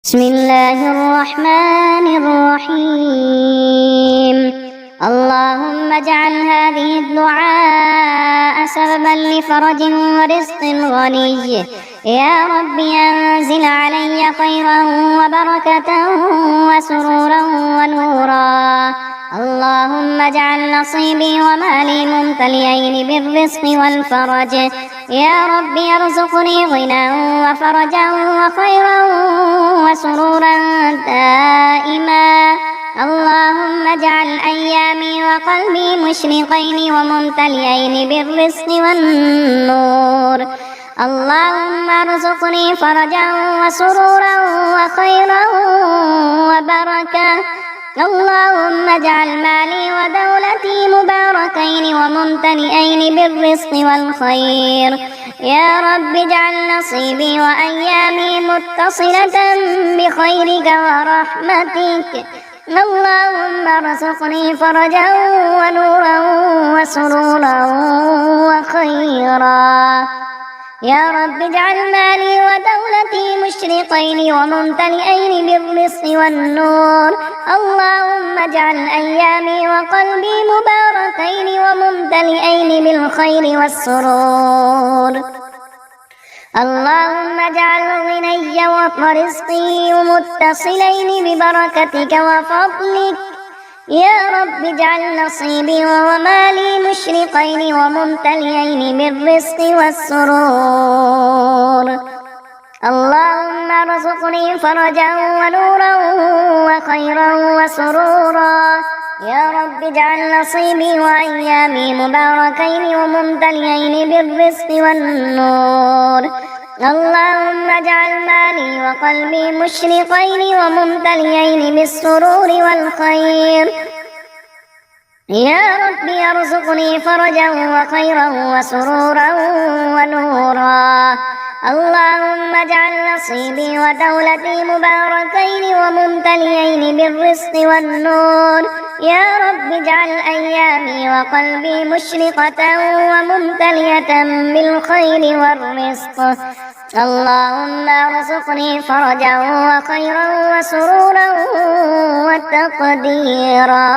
بسم الله الرحمن الرحيم. اللهم اجعل هذه الدعاء سببا لفرج ورزق غني. يا رب أنزل علي خيرا وبركة وسرورا ونورا. اللهم اجعل نصيبي ومالي ممتلئين بالرزق والفرج. يا رب ارزقني غنى وفرجا وخيرا وسرورا دائما. اللهم اجعل أيامي وقلبي مشرقين وممتلئين بالرزق والنور. اللهم ارزقني فرجا وسرورا وخيرا وبركة. اللهم اجعل مالي ودولتي مباركين وممتلئين بالرزق والخير. يا رب اجعل نصيبي وأيامي متصلة بخيرك ورحمتك. اللهم ارزقني فرجا ونورا وسرورا وخيرا. يا رب اجعل مالي ودولتي مشرقين وممتلئين بالرزق والنور. اللهم اجعل أيامي وقلبي مباركين وممتلئين بالخير والسرور. اللهم اجعل غني ورزقي متصلين ببركتك وفضلك. يا رب اجعل نصيبي ومالي مشرقين وممتلئين بالرزق والسرور. اللهم ارزقني فرجا ونورا وخيرا وسرورا. يا رب اجعل نصيبي وأيامي مباركين وممتلئين بالرزق والنور. اللهم اجعل مالي وقلبي مشرقين وممتلئين بالسرور والخير. يا رب ارزقني فرجا وخيرا وسرورا ونورا. اللهم اجعل نصيبي ودولتي مباركين وممتلئين بالرزق والنور. يا رب اجعل أيامي وقلبي مشرقة وممتلئة بالخير والرزق. اللهم ارزقني فرجا وخيرا وسرورا وتقديرا.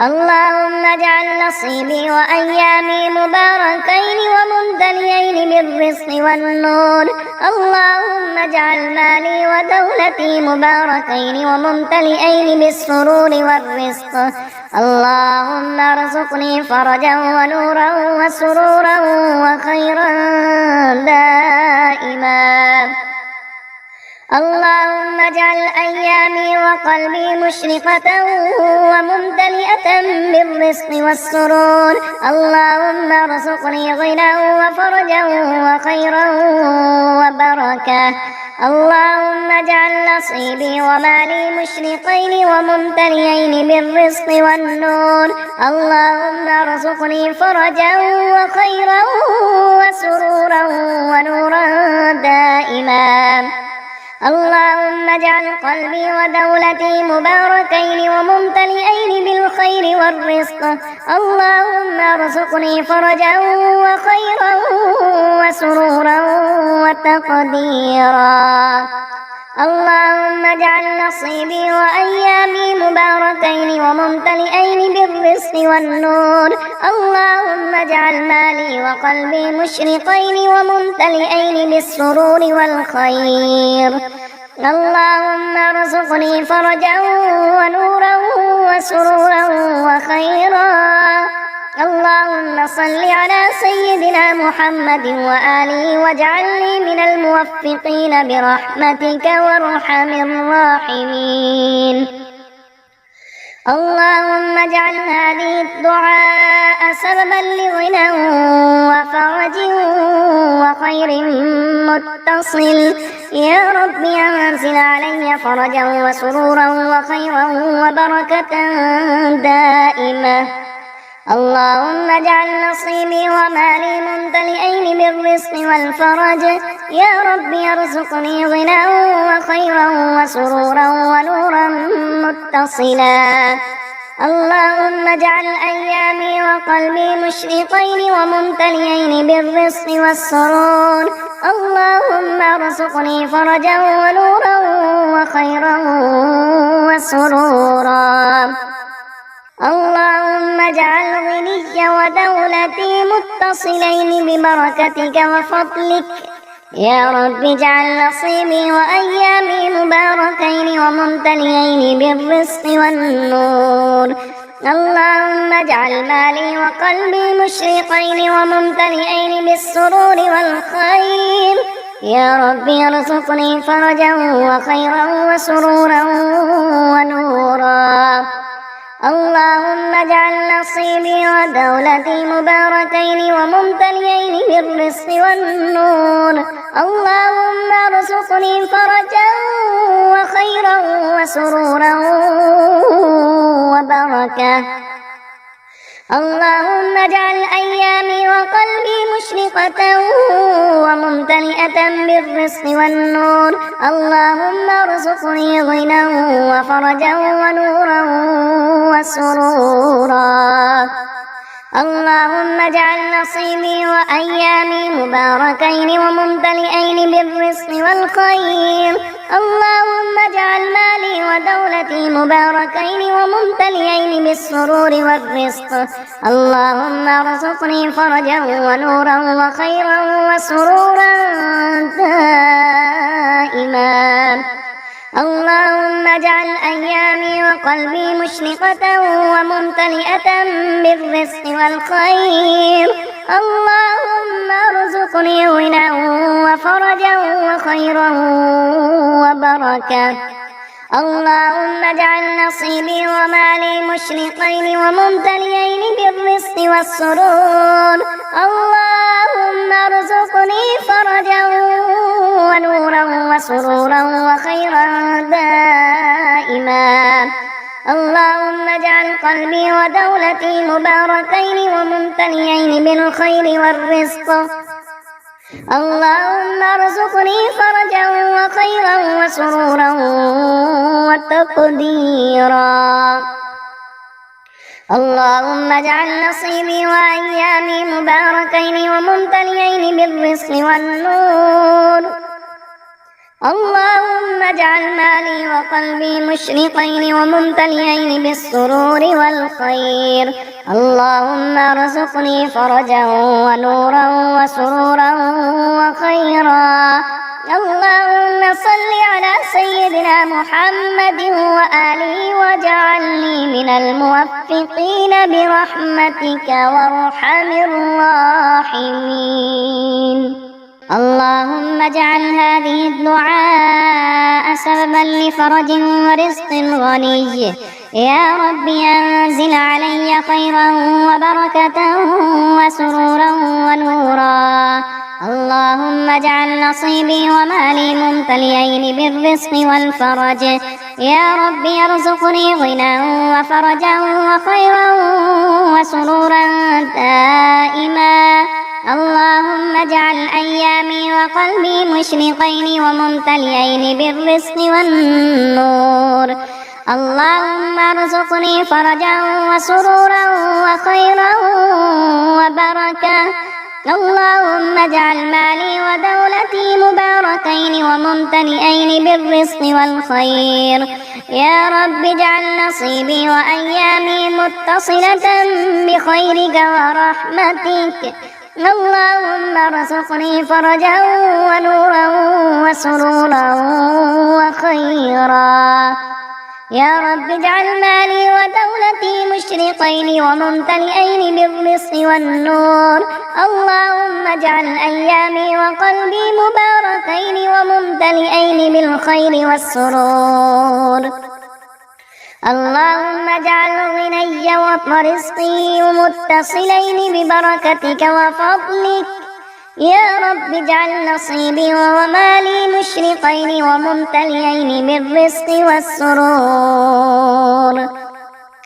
اللهم اجعل نصيبي وأيامي مباركين وممتلئين بالرزق والنور. اللهم اجعل مالي ودولتي مباركين وممتلئين بالسرور والرزق. اللهم ارزقني فرجا ونورا وسرورا وخيرا دائما. اللهم اجعل أيامي وقلبي مشرقة وممتلئة بالرزق والسرور. اللهم ارزقني غنى وفرجا وخيرا وبركة. اللهم اجعل نصيبي ومالي مشرقين وممتلئين بالرزق والنور. اللهم ارزقني فرجا وخيرا وسرورا ونورا دائما. اللهم اجعل قلبي ودولتي مباركين وممتلئين بالخير والرزق. اللهم ارزقني فرجا وخيرا وسرورا وتقديرا. اللهم اجعل نصيبي وأيامي مباركين وممتلئين بالرزق والنور. اللهم اجعل مالي وقلبي مشرقين وممتلئين بالسرور والخير. اللهم ارزقني فرجا ونورا وسرورا وخيرا. اللهم صل على سيدنا محمد وآله واجعلني من الموفقين برحمتك وارحم الراحمين. اللهم اجعل هذه الدعاء سببا لغنى وفرج وخير متصل. يا رب أنزل علي فرجا وسرورا وخيرا وبركة دائمة. اللهم اجعل نصيبي ومالي ممتلئين بالرزق والفرج. يا رب ارزقني غنى وخيرا وسرورا ونورا متصلا. اللهم اجعل أيامي وقلبي مشرقين وممتلئين بالرزق والسرور. اللهم ارزقني فرجا ونورا وخيرا وسرورا. اللهم اجعل غني ودولتي متصلين ببركتك وفضلك. يا رب اجعل نصيبي وأيامي مباركين وممتلئين بالرزق والنور. اللهم اجعل مالي وقلبي مشرقين وممتلئين بالسرور والخير. يا رب ارزقني فرجا وخيرا وسرورا ونورا. اللهم اجعل نصيبي ودولتي مباركين وممتلئين بالرزق والنور. اللهم ارزقني فرجا وخيرا وسرورا وبركة. اللهم اجعل أيامي وقلبي مشرقة وممتلئة بالرزق والنور. اللهم ارزقني غنى وفرجا ونورا وسرورا. اللهم اجعل نصيبي وأيامي مباركين وممتلئين بالرزق والخير. اللهم اجعل مالي ودولتي مباركين وممتلئين بالسرور والرزق. اللهم ارزقني فرجا ونورا وخيرا وسرورا دائما. اللهم اجعل أيامي وقلبي مشرقة وممتلئة بالرزق والخير. اللهم ارزقني غنى وفرجا وخيرا وبركة. اللهم اجعل نصيبي ومالي مشرقين وممتلئين بالرزق والسرور. اللهم ارزقني فرجا ونورا وسرورا وخيرا دائما. اللهم اجعل قلبي ودولتي مباركين وممتلئين بالخير والرزق. اللهم ارزقني فرجا وخيرا وسرورا وتقديرا. اللهم اجعل نصيبي وأيامي مباركين وممتلئين بالرزق والنور. اللهم اجعل مالي وقلبي مشرقين وممتلئين بالسرور والخير. اللهم ارزقني فرجا ونورا وسرورا وخيرا. اللهم صل على سيدنا محمد وآله واجعلني من الموفقين برحمتك وارحم الراحمين. اللهم اجعل هذه الدعاء سببا لفرج ورزق غني. يا رب أنزل علي خيرا وبركة وسرورا ونورا. اللهم اجعل نصيبي ومالي ممتلئين بالرزق والفرج. يا رب ارزقني غنى وفرجا وخيرا وسرورا دائما. اللهم اجعل أيامي وقلبي مشرقين وممتلئين بالرزق والنور. اللهم ارزقني فرجا وسرورا وخيرا وبركة. اللهم اجعل مالي ودولتي مباركين وممتلئين بالرزق والخير. يا رب اجعل نصيبي وأيامي متصلة بخيرك ورحمتك. اللهم ارزقني فرجا ونورا وسرورا وخيرا. يا رب اجعل مالي ودولتي مشرقين وممتلئين بالرزق والنور. اللهم اجعل أيامي وقلبي مباركين وممتلئين بالخير والسرور. اللهم اجعل غني ورزقي متصلين ببركتك وفضلك. يا رب اجعل نصيبي ومالي مشرقين وممتلئين بالرزق والسرور.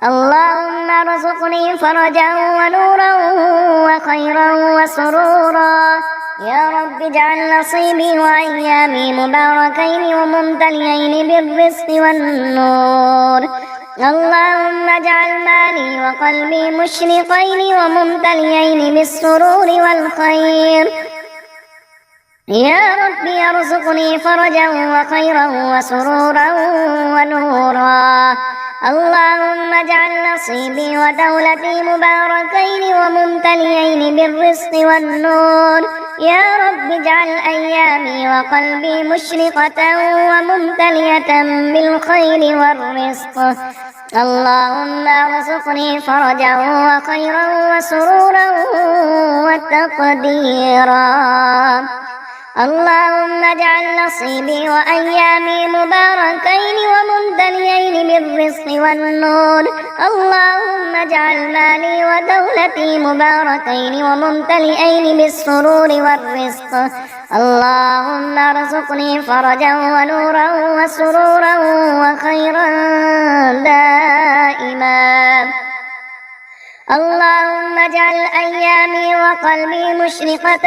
اللهم ارزقني فرجا ونورا وخيرا وسرورا. يا رب اجعل نصيبي وأيامي مباركين وممتلئين بالرزق والنور. اللهم اجعل مالي وقلبي مشرقين وممتلئين بالسرور والخير. يا رب ارزقني فرجا وخيرا وسرورا ونورا. اللهم اجعل نصيبي ودولتي مباركين وممتلئين بالرزق والنور. يا رب اجعل أيامي وقلبي مشرقة وممتلئة بالخير والرزق. اللهم ارزقني فرجا وخيرا وسرورا وتقديرا. اللهم اجعل نصيبي وأيامي مباركين وممتلئين بالرزق والنور. اللهم اجعل مالي ودولتي مباركين وممتلئين بالسرور والرزق. اللهم ارزقني فرجا ونورا وسرورا وخيرا دائما. اللهم اجعل أيامي وقلبي مشرقة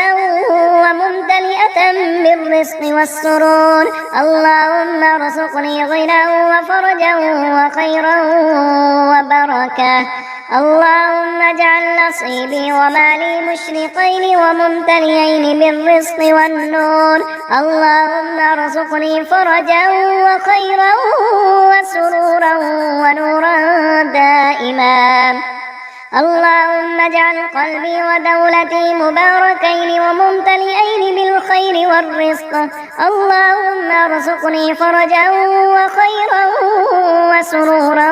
وممتلئة بالرزق والسرور. اللهم ارزقني غنى وفرجا وخيرا وبركة. اللهم اجعل نصيبي ومالي مشرقين وممتلئين بالرزق والنور. اللهم ارزقني فرجا وخيرا وسرورا ونورا دائما. اللهم اجعل قلبي ودولتي مباركين وممتلئين بالخير والرزق. اللهم ارزقني فرجا وخيرا وسرورا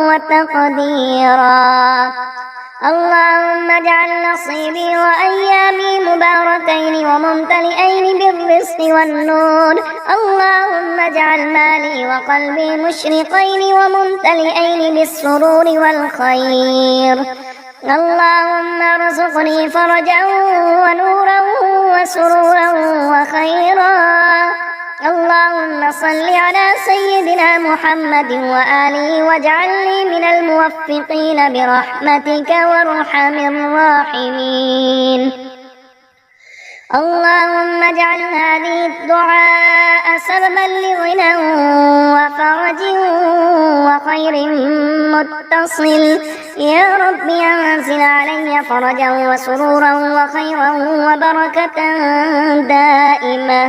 وتقديرا. اللهم اجعل نصيبي وأيامي مباركين وممتلئين بالرزق والنور. اللهم اجعل مالي وقلبي مشرقين وممتلئين بالسرور والخير. اللهم ارزقني فرجا ونورا وسرورا وخيرا. اللهم صل على سيدنا محمد وآله واجعلني من الموفقين برحمتك وارحم الراحمين. اللهم اجعل هذه الدعاء سببا لغنى وفرج وخير متصل. يا رب أنزل علي فرجا وسرورا وخيرا وبركة دائمة.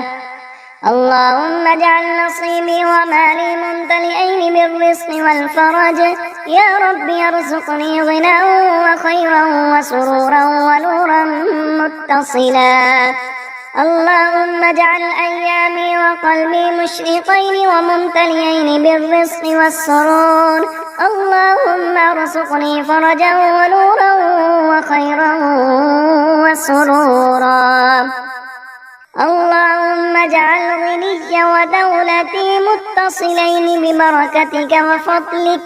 اللهم اجعل نصيبي ومالي ممتلئين بالرزق والفرج. يا رب ارزقني غنى وخيرا وسرورا ونورا متصلا. اللهم اجعل أيامي وقلبي مشرقين وممتلئين بالرزق والسرور. اللهم ارزقني فرجا ونورا وخيرا وسرورا. اللهم اجعل غني ودولتي متصلين ببركتك وفضلك.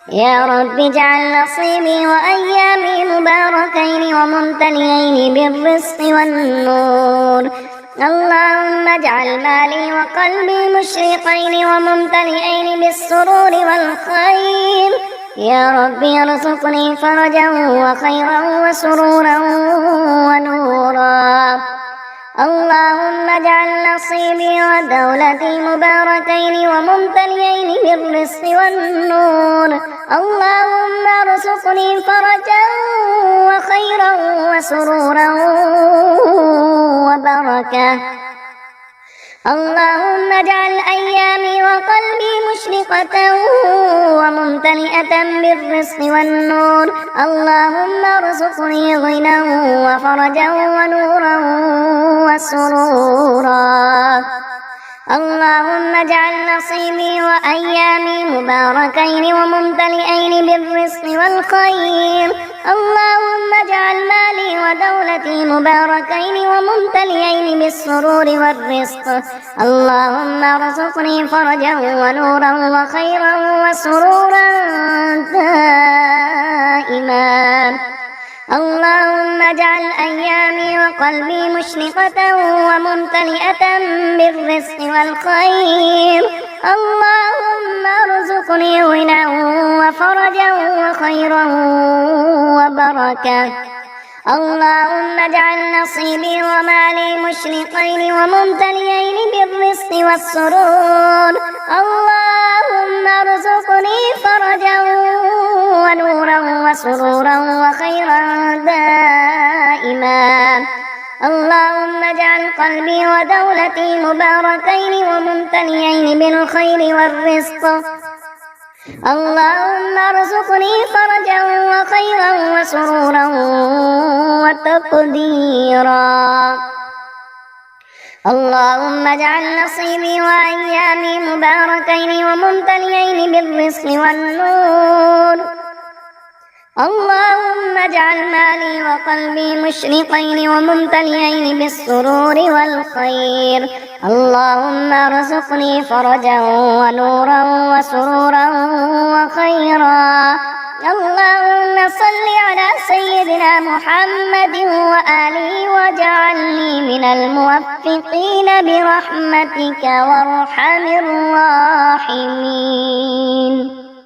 يا رب اجعل نصيبي وأيامي مباركين وممتلئين بالرزق والنور. اللهم اجعل مالي وقلبي مشرقين وممتلئين بالسرور والخير. يا رب ارزقني فرجا وخيرا وسرورا ونورا. اللهم اجعل نصيبي ودولتي مباركين وممتلئين بالرزق والنور. اللهم ارزقني فرجا وخيرا وسرورا وبركة. اللهم اجعل أيامي وقلبي مشرقة وممتلئة بالرزق والنور. اللهم ارزقني غنى وفرجا ونورا وسرورا. اللهم اجعل نصيبي وأيامي مباركين وممتلئين بالرزق والخير. اللهم اجعل مالي ودولتي مباركين وممتلئين بالسرور والرزق. اللهم ارزقني فرجا ونورا وخيرا وسرورا دائما. اللهم اجعل أيامي وقلبي مشرقة وممتلئة بالرزق والخير. اللهم ارزقني غنى وفرجا وخيرا وبركة. اللهم اجعل نصيبي ومالي مشرقين وممتلئين بالرزق والسرور. اللهم ارزقني فرجا ونورا وسرورا وخيرا دائما. اللهم اجعل قلبي ودولتي مباركين وممتلئين بالخير والرزق. اللهم ارزقني فرجا وخيرا وسرورا وتقديرا. اللهم اجعل نصيبي وأيامي مباركين وممتلئين بالرزق والنور. اللهم اجعل مالي وقلبي مشرقين وممتلئين بالسرور والخير. اللهم ارزقني فرجا ونورا وسرورا وخيرا. اللهم صل على سيدنا محمد وآله واجعلني من الموفقين برحمتك وارحم الراحمين.